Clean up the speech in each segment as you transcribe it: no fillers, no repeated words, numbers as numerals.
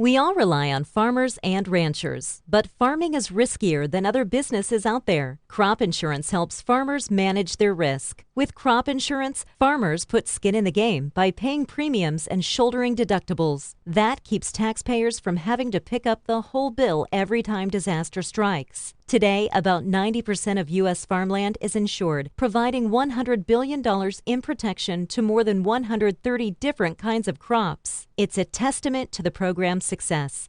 We all rely on farmers and ranchers, but farming is riskier than other businesses out there. Crop insurance helps farmers manage their risk. With crop insurance, farmers put skin in the game by paying premiums and shouldering deductibles. That keeps taxpayers from having to pick up the whole bill every time disaster strikes. Today, about 90% of U.S. farmland is insured, providing $100 billion in protection to more than 130 different kinds of crops. It's a testament to the program's success.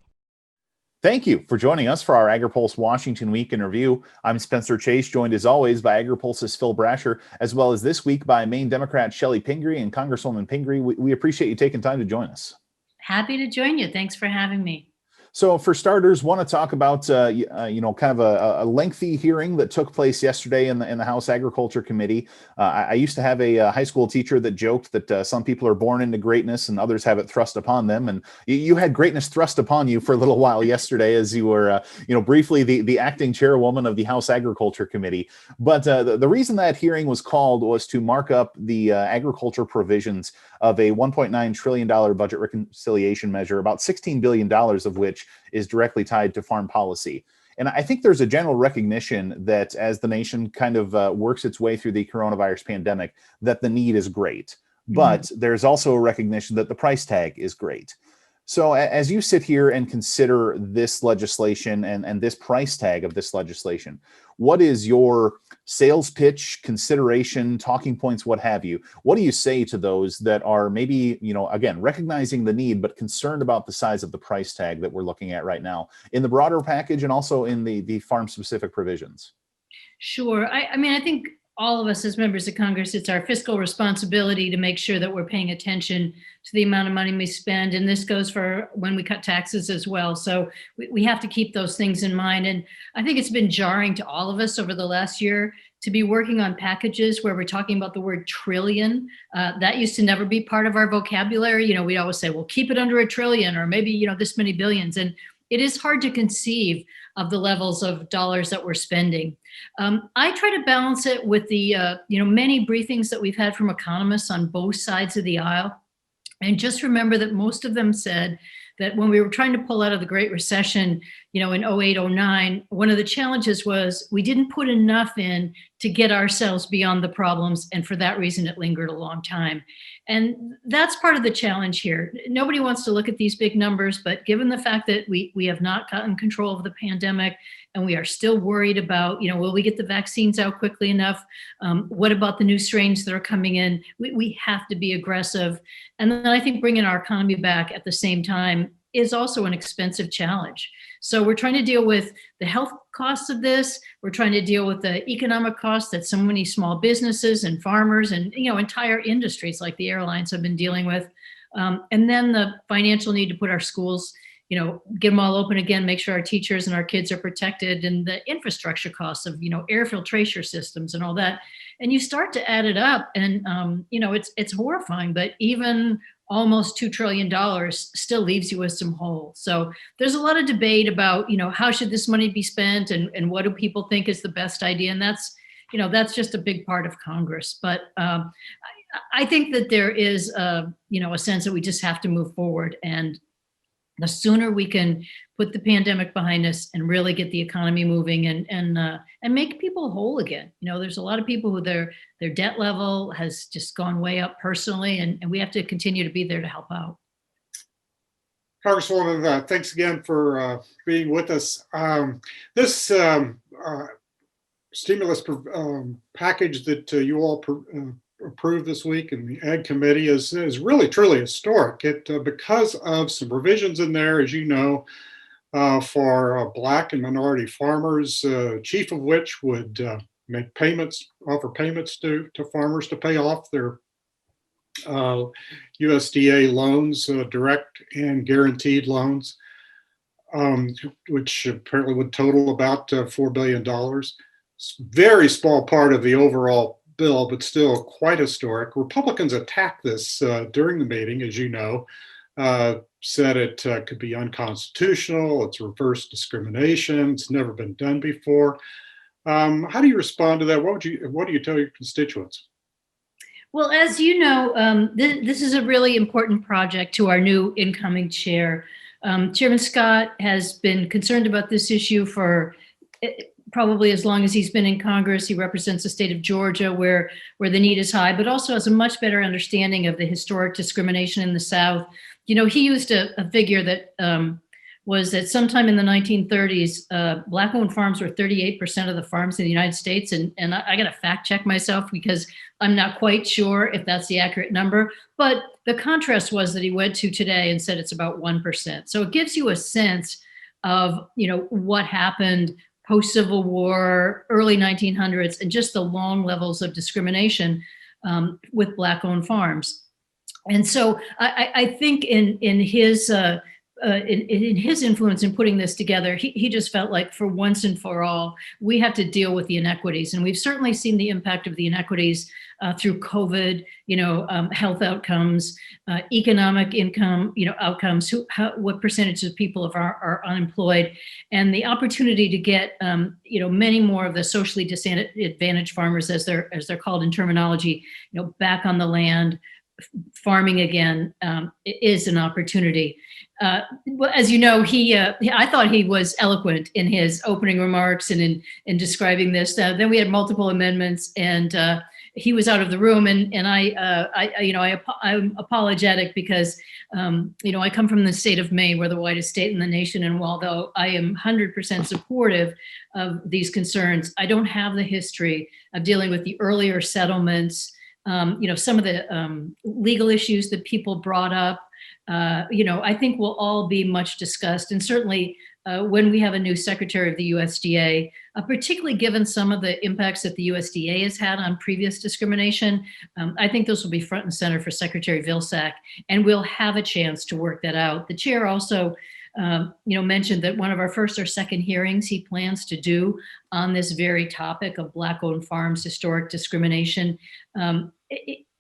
Thank you for joining us for our Agri-Pulse Washington Week in Review. I'm Spencer Chase, joined as always by Agri-Pulse's Phil Brasher, as well as this week by Maine Democrat Chellie Pingree and Congresswoman Pingree. We appreciate you taking time to join us. Happy to join you. Thanks for having me. So for starters, want to talk about kind of a lengthy hearing that took place yesterday in the House Agriculture Committee. I used to have a high school teacher that joked that some people are born into greatness and others have it thrust upon them. And you had greatness thrust upon you for a little while yesterday as you were, briefly the acting chairwoman of the House Agriculture Committee. But the reason that hearing was called was to mark up the agriculture provisions of a $1.9 trillion budget reconciliation measure, about $16 billion of which is directly tied to farm policy. And I think there's a general recognition that as the nation kind of works its way through the coronavirus pandemic, that the need is great. But there's also a recognition that the price tag is great. So as you sit here and consider this legislation and this price tag of this legislation, what is your sales pitch, consideration, talking points, what have you? What do you say to those that are maybe, again, recognizing the need, but concerned about the size of the price tag that we're looking at right now in the broader package and also in the farm specific provisions? Sure. I think all of us as members of Congress, it's our fiscal responsibility to make sure that we're paying attention to the amount of money we spend. And this goes for when we cut taxes as well. So we have to keep those things in mind. And I think it's been jarring to all of us over the last year to be working on packages where we're talking about the word trillion. That used to never be part of our vocabulary. We always say, well, keep it under a trillion or maybe, this many billions. And it is hard to conceive of the levels of dollars that we're spending. I try to balance it with the many briefings that we've had from economists on both sides of the aisle. And just remember that most of them said that when we were trying to pull out of the Great Recession, in 08, 09, one of the challenges was we didn't put enough in to get ourselves beyond the problems. And for that reason, it lingered a long time. And that's part of the challenge here. Nobody wants to look at these big numbers, but given the fact that we have not gotten control of the pandemic and we are still worried about, will we get the vaccines out quickly enough? What about the new strains that are coming in? We have to be aggressive. And then I think bringing our economy back at the same time is also an expensive challenge. So we're trying to deal with the health costs of this. We're trying to deal with the economic costs that so many small businesses and farmers and entire industries like the airlines have been dealing with. And then the financial need to put our schools, get them all open again, make sure our teachers and our kids are protected, and the infrastructure costs of, air filtration systems and all that. And you start to add it up and, it's horrifying, but even almost $2 trillion still leaves you with some holes. So there's a lot of debate about, how should this money be spent and what do people think is the best idea? And that's just a big part of Congress. But I think that there is, a sense that we just have to move forward. And the sooner we can put the pandemic behind us and really get the economy moving and make people whole again. There's a lot of people who their debt level has just gone way up personally, and we have to continue to be there to help out. Congresswoman, thanks again for being with us. This stimulus package that you all approved this week in the Ag Committee is really truly historic. It because of some provisions in there, as you know, for Black and minority farmers, chief of which would offer payments to farmers to pay off their USDA loans, direct and guaranteed loans, which apparently would total about $4 billion. It's a very small part of the overall bill, but still quite historic. Republicans attacked this during the meeting, as you know, said it could be unconstitutional, it's reverse discrimination, it's never been done before. How do you respond to that? What do you tell your constituents? Well, as you know, this is a really important project to our new incoming chair. Chairman Scott has been concerned about this issue for probably as long as he's been in Congress. He represents the state of Georgia where the need is high, but also has a much better understanding of the historic discrimination in the South. You know, he used a figure that was that sometime in the 1930s, Black-owned farms were 38% of the farms in the United States. And I got to fact check myself because I'm not quite sure if that's the accurate number. But the contrast was that he went to today and said it's about 1%. So it gives you a sense of, you know, what happened post-Civil War, early 1900s, and just the long levels of discrimination with Black-owned farms. And so I think in his influence in putting this together, he just felt like for once and for all, we have to deal with the inequities. And we've certainly seen the impact of the inequities through COVID, you know, health outcomes, economic income, you know, outcomes, what percentage of people are unemployed, and the opportunity to get, you know, many more of the socially disadvantaged farmers, as they're called in terminology, you know, back on the land, farming again, is an opportunity. Well, as you know, I thought he was eloquent in his opening remarks and in describing this. Then we had multiple amendments, and he was out of the room. And I'm apologetic because you know, I come from the state of Maine, we're the whitest state in the nation, and although I am 100% supportive of these concerns, I don't have the history of dealing with the earlier settlements. You know, some of the legal issues that people brought up, you know, I think will all be much discussed. And certainly when we have a new secretary of the USDA, particularly given some of the impacts that the USDA has had on previous discrimination, I think those will be front and center for Secretary Vilsack, and we'll have a chance to work that out. The chair also you know, mentioned that one of our first or second hearings he plans to do on this very topic of Black-owned farms, historic discrimination.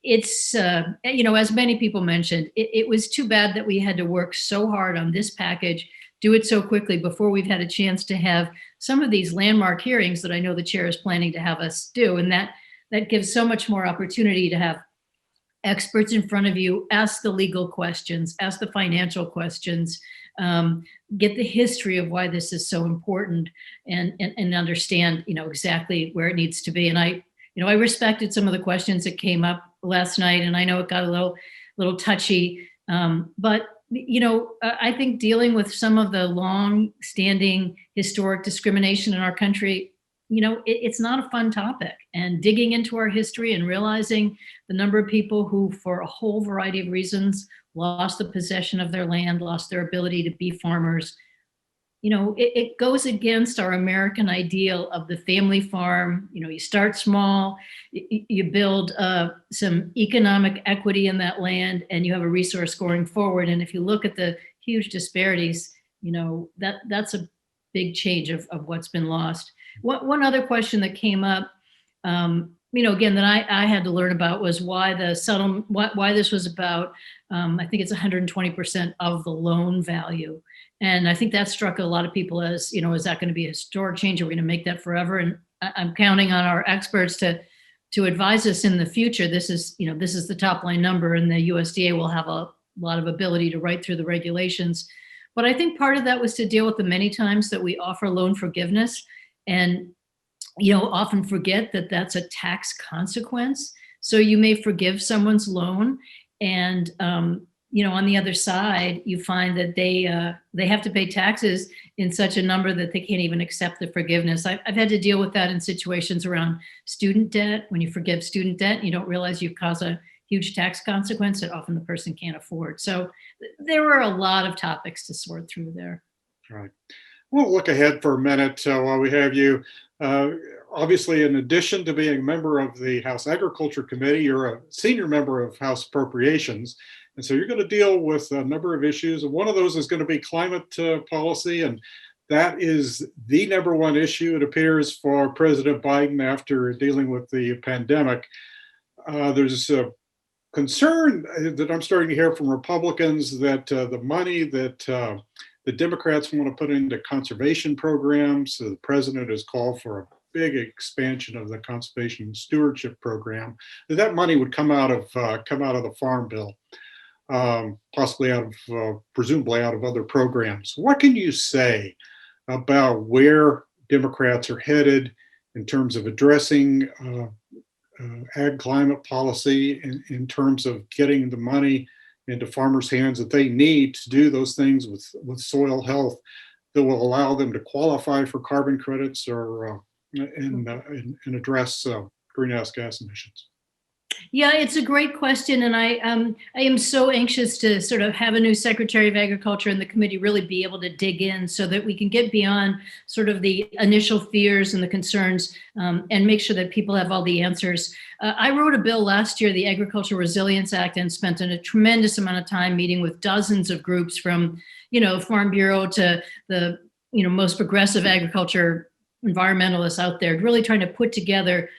It's, you know, as many people mentioned, it was too bad that we had to work so hard on this package, do it so quickly before we've had a chance to have some of these landmark hearings that I know the chair is planning to have us do. And that gives so much more opportunity to have experts in front of you, ask the legal questions, ask the financial questions, get the history of why this is so important, and understand, you know, exactly where it needs to be. And I respected some of the questions that came up last night, and I know it got a little touchy, but you know, I think dealing with some of the long-standing historic discrimination in our country, you know, it's not a fun topic. And digging into our history and realizing the number of people who, for a whole variety of reasons, lost the possession of their land, lost their ability to be farmers, you know, it goes against our American ideal of the family farm. You know, you start small, you build some economic equity in that land, and you have a resource going forward. And if you look at the huge disparities, you know, that's a big change of what's been lost. One other question that came up, you know, again, that I had to learn about was why why this was about, I think it's 120% of the loan value. And I think that struck a lot of people as, you know, is that going to be a historic change? Are we going to make that forever? And I'm counting on our experts to advise us in the future. This is the top line number, and the USDA will have a lot of ability to write through the regulations. But I think part of that was to deal with the many times that we offer loan forgiveness, and you know, often forget that that's a tax consequence. So you may forgive someone's loan, and you know, on the other side, you find that they have to pay taxes in such a number that they can't even accept the forgiveness. I've had to deal with that in situations around student debt. When you forgive student debt, you don't realize you've caused a huge tax consequence that often the person can't afford. So there were a lot of topics to sort through there. Right. We'll look ahead for a minute while we have you. Obviously, in addition to being a member of the House Agriculture Committee, you're a senior member of House Appropriations. And so you're going to deal with a number of issues. And one of those is going to be climate policy. And that is the number one issue, it appears, for President Biden after dealing with the pandemic. There's a concern that I'm starting to hear from Republicans that the money that the Democrats want to put into conservation programs, the president has called for a big expansion of the conservation stewardship program, that money would come out of the farm bill. possibly presumably out of other programs. What can you say about where Democrats are headed in terms of addressing ag climate policy, in terms of getting the money into farmers' hands that they need to do those things with soil health that will allow them to qualify for carbon credits or and address greenhouse gas emissions? Yeah, it's a great question, and I am so anxious to sort of have a new Secretary of Agriculture and the committee really be able to dig in so that we can get beyond sort of the initial fears and the concerns, and make sure that people have all the answers. I wrote a bill last year, the Agricultural Resilience Act, and spent a tremendous amount of time meeting with dozens of groups from, Farm Bureau to the, most progressive agriculture environmentalists out there, really trying to put together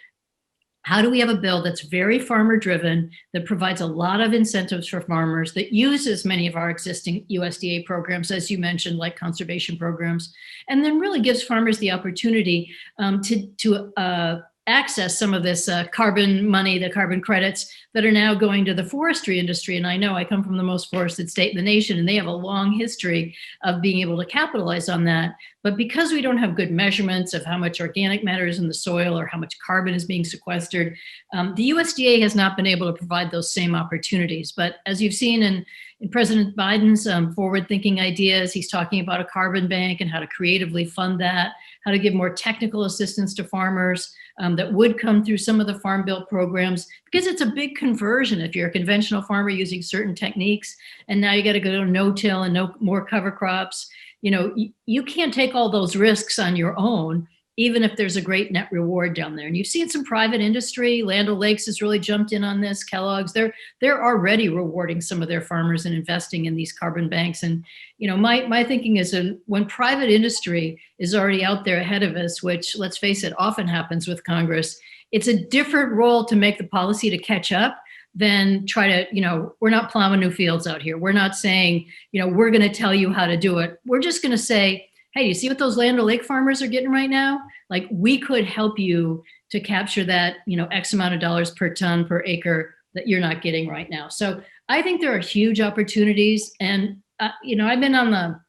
how do we have a bill that's very farmer driven, that provides a lot of incentives for farmers, that uses many of our existing USDA programs, as you mentioned, like conservation programs, and then really gives farmers the opportunity to access some of this carbon money, the carbon credits that are now going to the forestry industry. And I know I come from the most forested state in the nation, and they have a long history of being able to capitalize on that. But because we don't have good measurements of how much organic matter is in the soil or how much carbon is being sequestered, the USDA has not been able to provide those same opportunities. But as you've seen in President Biden's forward-thinking ideas, he's talking about a carbon bank and how to creatively fund that, how to give more technical assistance to farmers that would come through some of the Farm Bill programs, because it's a big conversion if you're a conventional farmer using certain techniques, and now you got to go to no-till and no more cover crops. You can't take all those risks on your own, even if there's a great net reward down there. And you've seen some private industry. Land O'Lakes has really jumped in on this. Kellogg's, they're already rewarding some of their farmers and investing in these carbon banks. And my thinking is when private industry is already out there ahead of us, which, let's face it, often happens with Congress, it's a different role to make the policy to catch up than try to, we're not plowing new fields out here. We're not saying, we're going to tell you how to do it. We're just going to say, hey, you see what those Land O'Lake farmers are getting right now? Like, we could help you to capture that, X amount of dollars per ton per acre that you're not getting right now. So I think there are huge opportunities. And, I've been on the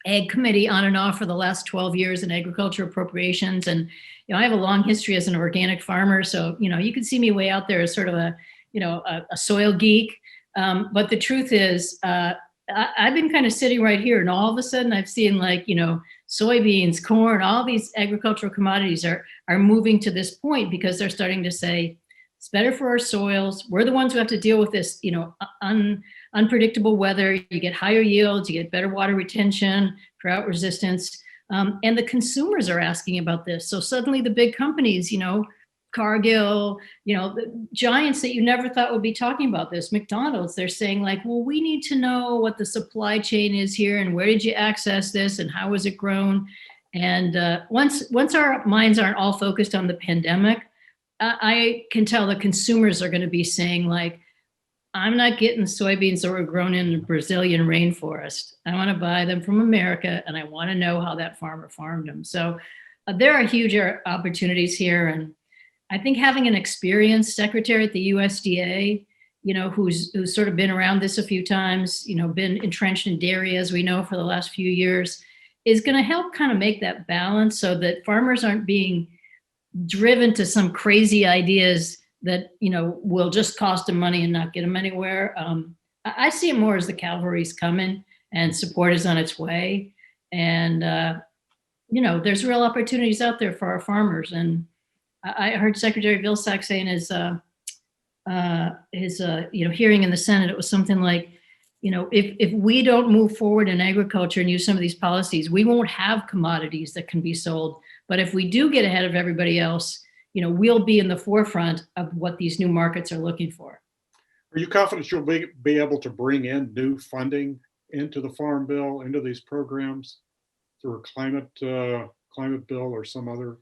Ag Committee on and off for the last 12 years in agriculture appropriations. And, I have a long history as an organic farmer. So, you can see me way out there as sort of a soil geek. But the truth is, I've been kind of sitting right here, and all of a sudden I've seen soybeans, corn, all these agricultural commodities are moving to this point because they're starting to say it's better for our soils. We're the ones who have to deal with this, unpredictable weather. You get higher yields, you get better water retention, drought resistance, and the consumers are asking about this. So suddenly the big companies, Cargill, the giants that you never thought would be talking about this, McDonald's, they're saying well, we need to know what the supply chain is here and where did you access this and how was it grown? And once our minds aren't all focused on the pandemic, I can tell the consumers are going to be saying I'm not getting soybeans that were grown in the Brazilian rainforest. I want to buy them from America, and I want to know how that farmer farmed them. So there are huge opportunities here. And I think having an experienced secretary at the USDA, who's sort of been around this a few times, been entrenched in dairy, as we know, for the last few years, is going to help kind of make that balance so that farmers aren't being driven to some crazy ideas that, will just cost them money and not get them anywhere. I see it more as the cavalry's coming and support is on its way. And, there's real opportunities out there for our farmers. And I heard Secretary Vilsack say in his hearing in the Senate, it was something like, if we don't move forward in agriculture and use some of these policies, we won't have commodities that can be sold. But if we do get ahead of everybody else, we'll be in the forefront of what these new markets are looking for. Are you confident you'll be able to bring in new funding into the Farm Bill, into these programs through a climate bill or some other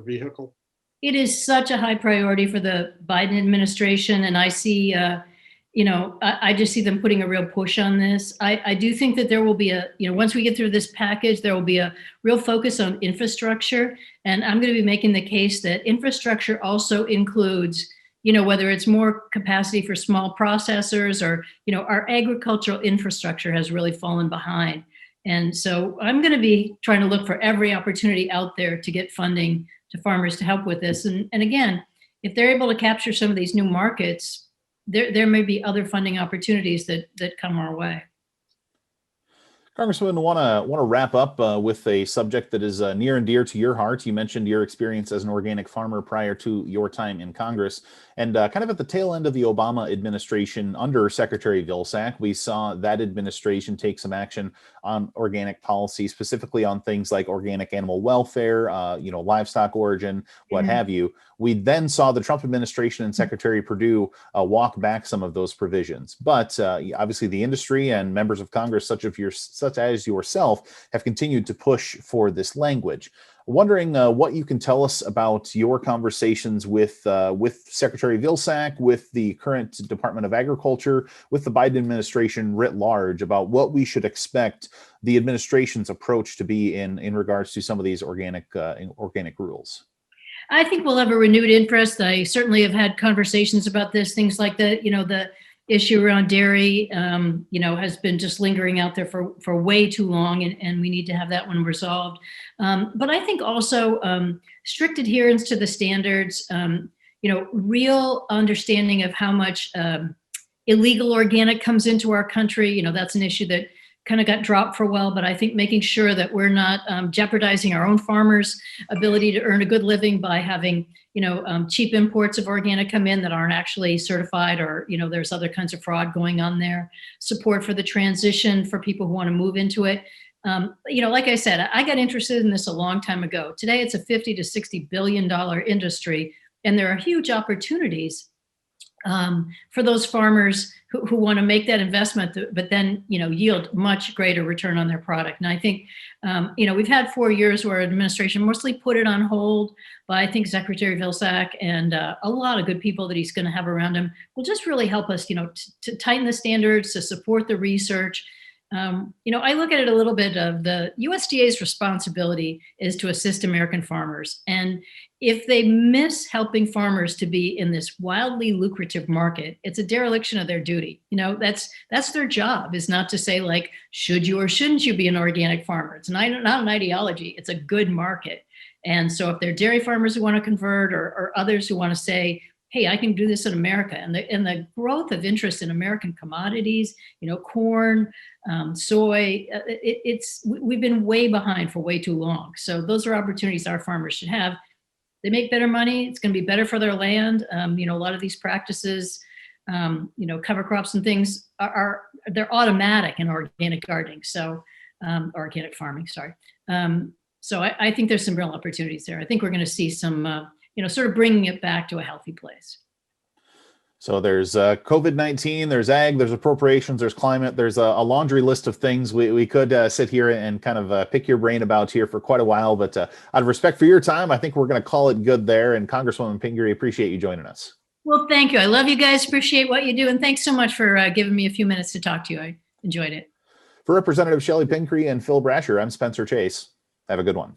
vehicle? It is such a high priority for the Biden administration. And I see, I just see them putting a real push on this. I do think that there will be once we get through this package, there will be a real focus on infrastructure. And I'm going to be making the case that infrastructure also includes, whether it's more capacity for small processors or, our agricultural infrastructure has really fallen behind. And so I'm going to be trying to look for every opportunity out there to get funding to farmers to help with this. And again, if they're able to capture some of these new markets, there may be other funding opportunities that come our way. Congresswoman, want to wrap up with a subject that is near and dear to your heart. You mentioned your experience as an organic farmer prior to your time in Congress, and kind of at the tail end of the Obama administration under Secretary Vilsack, we saw that administration take some action on organic policy, specifically on things like organic animal welfare, livestock origin, what have you. We then saw the Trump administration and Secretary Perdue walk back some of those provisions. But obviously the industry and members of Congress, such as yourself, have continued to push for this language. Wondering what you can tell us about your conversations with Secretary Vilsack, with the current Department of Agriculture, with the Biden administration writ large, about what we should expect the administration's approach to be in regards to some of these organic rules. I think we'll have a renewed interest. I certainly have had conversations about this, things like the issue around dairy, has been just lingering out there for way too long, and we need to have that one resolved. But I think also strict adherence to the standards, real understanding of how much illegal organic comes into our country. That's an issue that kind of got dropped for a while, but I think making sure that we're not jeopardizing our own farmers' ability to earn a good living by having, cheap imports of organic come in that aren't actually certified, or, there's other kinds of fraud going on there. Support for the transition for people who want to move into it. Like I said, I got interested in this a long time ago. Today, it's a $50 to $60 billion industry, and there are huge opportunities for those farmers who want to make that investment, but then, yield much greater return on their product. And I think, we've had 4 years where administration mostly put it on hold, but I think Secretary Vilsack and a lot of good people that he's going to have around him will just really help us, to tighten the standards, to support the research. I look at it a little bit of the USDA's responsibility is to assist American farmers. And if they miss helping farmers to be in this wildly lucrative market, it's a dereliction of their duty. That's their job, is not to say like, should you or shouldn't you be an organic farmer? It's not an ideology. It's a good market. And so if there are dairy farmers who want to convert, or others who want to say, hey, I can do this in America, and the growth of interest in American commodities, corn, soy, we've been way behind for way too long. So those are opportunities our farmers should have. They make better money. It's going to be better for their land. A lot of these practices, cover crops and things they're automatic in organic gardening. So, organic farming, sorry. So I think there's some real opportunities there. I think we're going to see some, sort of bringing it back to a healthy place. So there's COVID-19, there's ag, there's appropriations, there's climate, there's a laundry list of things we could sit here and kind of pick your brain about here for quite a while. But out of respect for your time, I think we're going to call it good there. And Congresswoman Pingree, appreciate you joining us. Well, thank you. I love you guys. Appreciate what you do. And thanks so much for giving me a few minutes to talk to you. I enjoyed it. For Representative Chellie Pingree and Phil Brasher, I'm Spencer Chase. Have a good one.